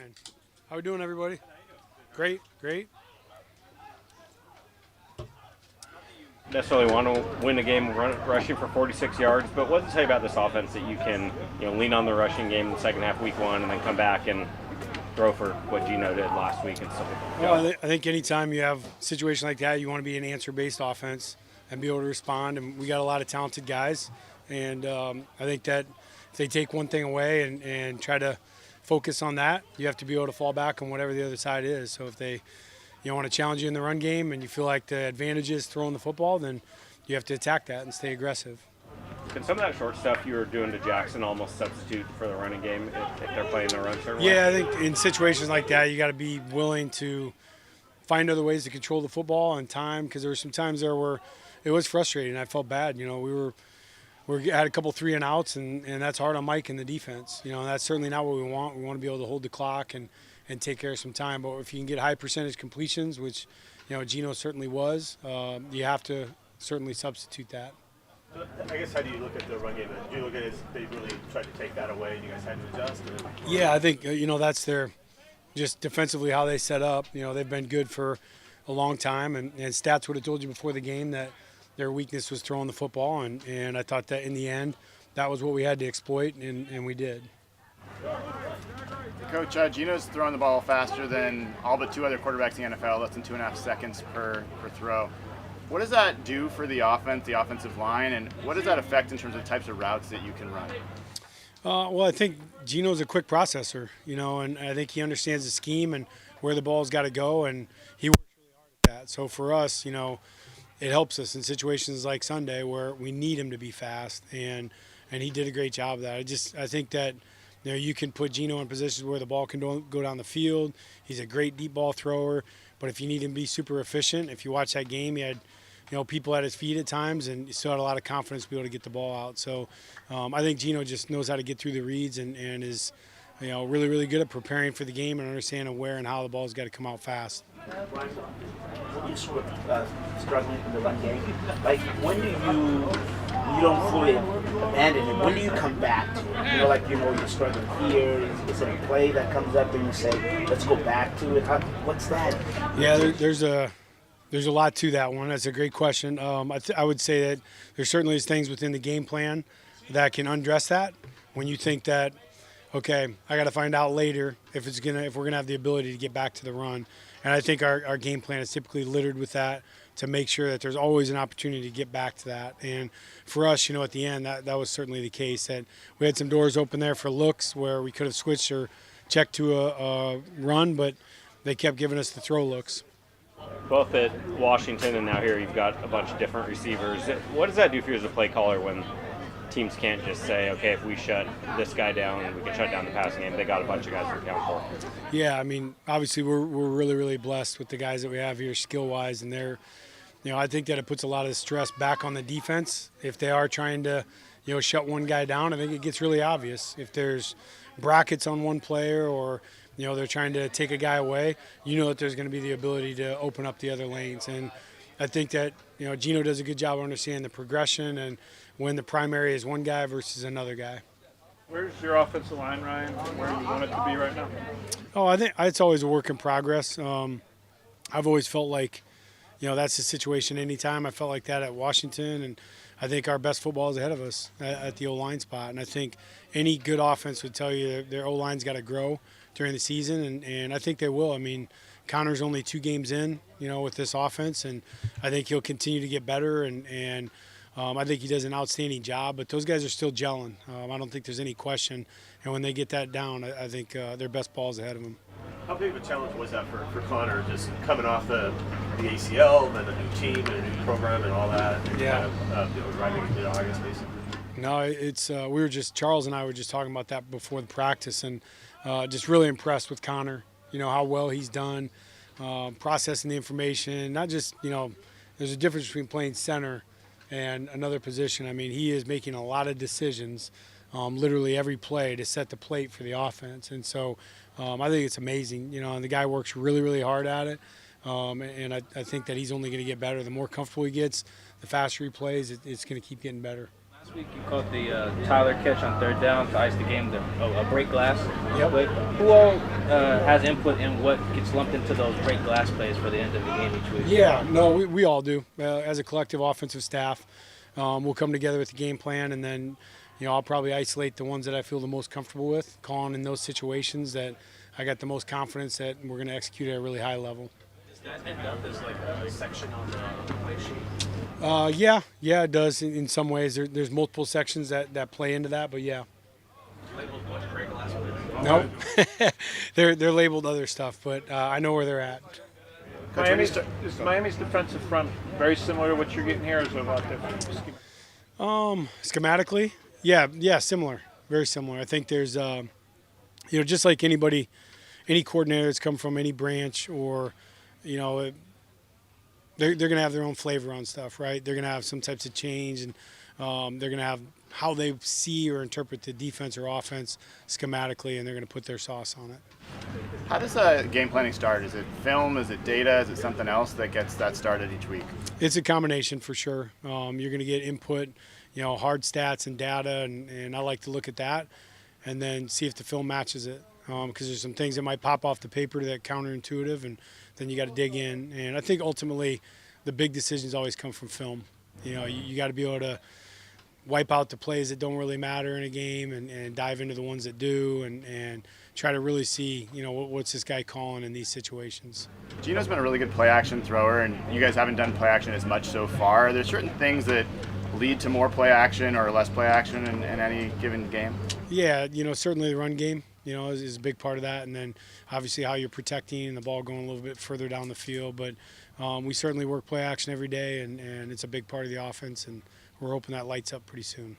Ryan. How we doing, everybody? Great, great. Necessarily want to win a game rushing for 46 yards, but what does it say about this offense that you can lean on the rushing game in the second half, week one, and then come back and throw for what Geno did last week and stuff like that? Well, I think anytime you have a situation like that, you want to be an answer-based offense and be able to respond. And we got a lot of talented guys, and I think that if they take one thing away and try to focus on that, you have to be able to fall back on whatever the other side is. So if they want to challenge you in the run game and you feel like the advantage is throwing the football, then you have to attack that and stay aggressive. Can some of that short stuff you were doing to Jackson almost substitute for the running game if they're playing the run certain way? Yeah, I think in situations like that, you got to be willing to find other ways to control the football and time, because there were some times there where it was frustrating. I felt bad. We had a couple 3-and-outs, and that's hard on Mike and the defense. That's certainly not what we want. We want to be able to hold the clock and take care of some time. But if you can get high percentage completions, which Geno certainly was, you have to certainly substitute that. I guess, how do you look at the run game? Do you look at it as they really tried to take that away and you guys had to adjust? Yeah, I think that's their just defensively how they set up. They've been good for a long time, and stats would have told you before the game that their weakness was throwing the football, and I thought that in the end that was what we had to exploit, and we did. Coach, Geno's throwing the ball faster than all but two other quarterbacks in the NFL, less than 2.5 seconds per throw. What does that do for the offense, the offensive line, and what does that affect in terms of types of routes that you can run? Well, I think Geno's a quick processor, and I think he understands the scheme and where the ball's got to go, and he works really hard at that. So for us, it helps us in situations like Sunday where we need him to be fast, and he did a great job of that. I think that you can put Geno in positions where the ball can go down the field. He's a great deep ball thrower, but if you need him to be super efficient, if you watch that game, he had people at his feet at times, and he still had a lot of confidence to be able to get the ball out. So I think Geno just knows how to get through the reads and is really, really good at preparing for the game and understanding where and how the ball's got to come out fast. You're struggling in the run game. Like, when do you don't fully abandon it? When do you come back to it? You're struggling here. Is it a play that comes up and you say, let's go back to it? What's that? Yeah, there's a lot to that one. That's a great question. I would say that there certainly is things within the game plan that can undress that. When you think that, okay, I got to find out later if we're gonna have the ability to get back to the run. And I think our game plan is typically littered with that to make sure that there's always an opportunity to get back to that. And for us, at the end, that was certainly the case. That we had some doors open there for looks where we could have switched or checked to a run, but they kept giving us the throw looks. Both at Washington and now here you've got a bunch of different receivers. What does that do for you as a play caller when teams can't just say, okay, if we shut this guy down and we can shut down the passing game, they got a bunch of guys to account for? Yeah, obviously we're really, really blessed with the guys that we have here skill-wise, and I think that it puts a lot of stress back on the defense. If they are trying to, shut one guy down, I think it gets really obvious. If there's brackets on one player or they're trying to take a guy away, that there's going to be the ability to open up the other lanes. And I think that, Geno does a good job of understanding the progression and when the primary is one guy versus another guy. Where's your offensive line, Ryan? Where do you want it to be right now? Oh, I think it's always a work in progress. I've always felt like, that's the situation anytime. I felt like that at Washington, and I think our best football is ahead of us at the O-line spot. And I think any good offense would tell you that their O-line's got to grow during the season, and I think they will. Connor's only 2 games in, with this offense, and I think he'll continue to get better, and I think he does an outstanding job, but those guys are still gelling. I don't think there's any question, and when they get that down, I think their best ball is ahead of them. How big of a challenge was that for Connor, just coming off the ACL, and then a new team and a new program and all that, and yeah. Arriving in mid-August, basically? No, it's Charles and I were just talking about that before the practice, and just really impressed with Connor, how well he's done, processing the information, not just, there's a difference between playing center and another position. He is making a lot of decisions, literally every play to set the plate for the offense. And so I think it's amazing, and the guy works really, really hard at it. And I think that he's only going to get better. The more comfortable he gets, the faster he plays, it's going to keep getting better. Last week you caught the Tyler catch on third down to ice the game, a break glass. Yep. Who all has input in what gets lumped into those break glass plays for the end of the game each week? Yeah, no, we all do. As a collective offensive staff, we'll come together with the game plan, and then, I'll probably isolate the ones that I feel the most comfortable with, calling in those situations that I got the most confidence that we're going to execute at a really high level. Does that end up as like a section on the play sheet? Yeah, it does in some ways. There's multiple sections that play into that, but yeah. Labeled what, break glass plays? Nope. they're labeled other stuff, but I know where they're at. Is Miami's defensive front very similar to what you're getting here, or is it a lot different? Schematically, yeah, similar, very similar. I think there's, just like any coordinator that's come from any branch, or, they're going to have their own flavor on stuff, right? They're going to have some types of change, and they're going to have how they see or interpret the defense or offense schematically, and they're going to put their sauce on it. How does game planning start? Is it film? Is it data? Is it something else that gets that started each week? It's a combination for sure. You're going to get input, hard stats and data, and I like to look at that and then see if the film matches it, because there's some things that might pop off the paper that counterintuitive, and then you got to dig in. And I think ultimately the big decisions always come from film. You got to be able to wipe out the plays that don't really matter in a game and dive into the ones that do, and try to really see, what's this guy calling in these situations. Geno's been a really good play action thrower, and you guys haven't done play action as much so far. Are there certain things that lead to more play action or less play action in any given game? Yeah, certainly the run game, is a big part of that, and then obviously how you're protecting and the ball going a little bit further down the field. But we certainly work play action every day, and it's a big part of the offense, and we're hoping that lights up pretty soon.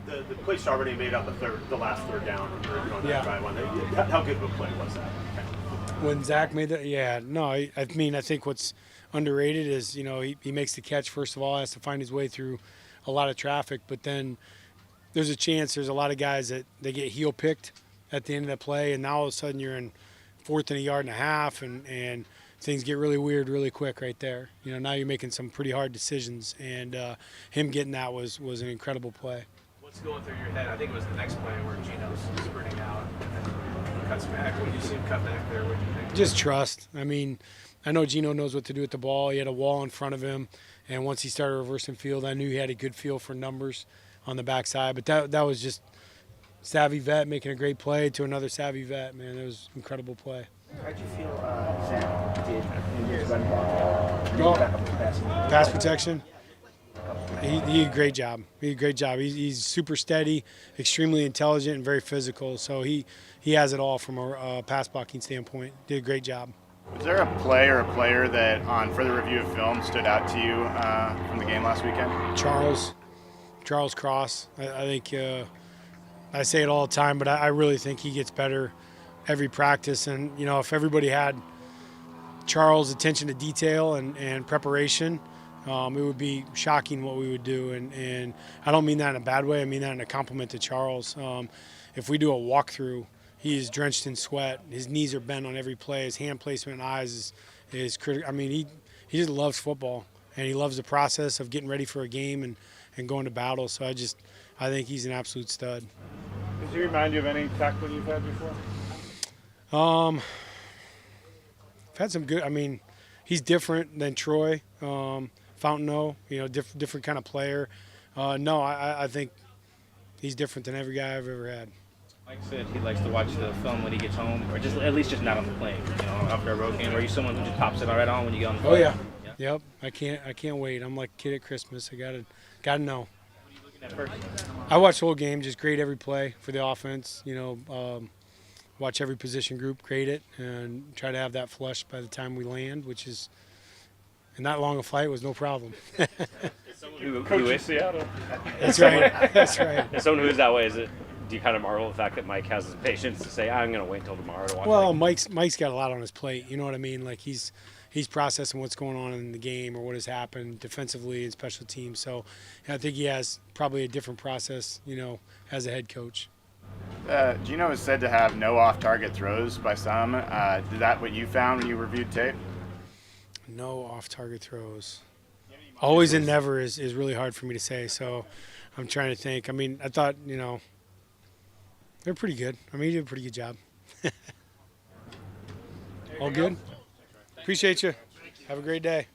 The play Charbonnet made on the last third down on that drive on that. How good of a play was that? When Zach made that, I think what's underrated is, he makes the catch, first of all, has to find his way through a lot of traffic, but then there's a chance there's a lot of guys that they get heel picked at the end of that play, and now all of a sudden you're in 4th and a yard and a half, and things get really weird really quick right there. Now you're making some pretty hard decisions, and him getting that was an incredible play. What's going through your head? I think it was the next play where Geno's sprinting out and then cuts back. When you see him cut back there, what do you think? Just trust. I know Geno knows what to do with the ball. He had a wall in front of him, and once he started reversing field, I knew he had a good feel for numbers on the backside. But that was just savvy vet making a great play to another savvy vet, man. It was an incredible play. How'd you feel Zach did in his run block? Pass protection? He did a great job. He's super steady, extremely intelligent, and very physical. So he has it all from a pass blocking standpoint. Did a great job. Was there a play or a player that, on further review of film, stood out to you from the game last weekend? Charles Cross. I think I say it all the time, but I really think he gets better every practice. And, if everybody had Charles' attention to detail and preparation, it would be shocking what we would do. And I don't mean that in a bad way. I mean that in a compliment to Charles. If we do a walkthrough, he is drenched in sweat. His knees are bent on every play. His hand placement and eyes is critical. He just loves football, and he loves the process of getting ready for a game and going to battle. So I think he's an absolute stud. Does he remind you of any tackle you've had before? I've had some good. He's different than Troy Fountaino. Different kind of player. No, I think he's different than every guy I've ever had. Mike said he likes to watch the film when he gets home, or just at least not on the plane. After a road game. Are you someone who just pops it right on when you get on the plane? Oh yeah. Yep. I can't wait. I'm like a kid at Christmas. I gotta know. What are you looking at first? I watch the whole game. Just grade every play for the offense. Watch every position group, grade it, and try to have that flushed by the time we land, which is, in that long a flight, was no problem. Coach in Seattle. That's right. That's right. As someone who's that way, do you kind of marvel at the fact that Mike has the patience to say, I'm going to wait until tomorrow to watch? Well, Mike's got a lot on his plate. You know what I mean? Like he's processing what's going on in the game or what has happened defensively and special teams. So I think he has probably a different process, as a head coach. Geno is said to have no off-target throws by some. Is that what you found when you reviewed tape? No off-target throws. Always and never is really hard for me to say. So I'm trying to think. I thought, they're pretty good. He did a pretty good job. All good? Appreciate you. Have a great day.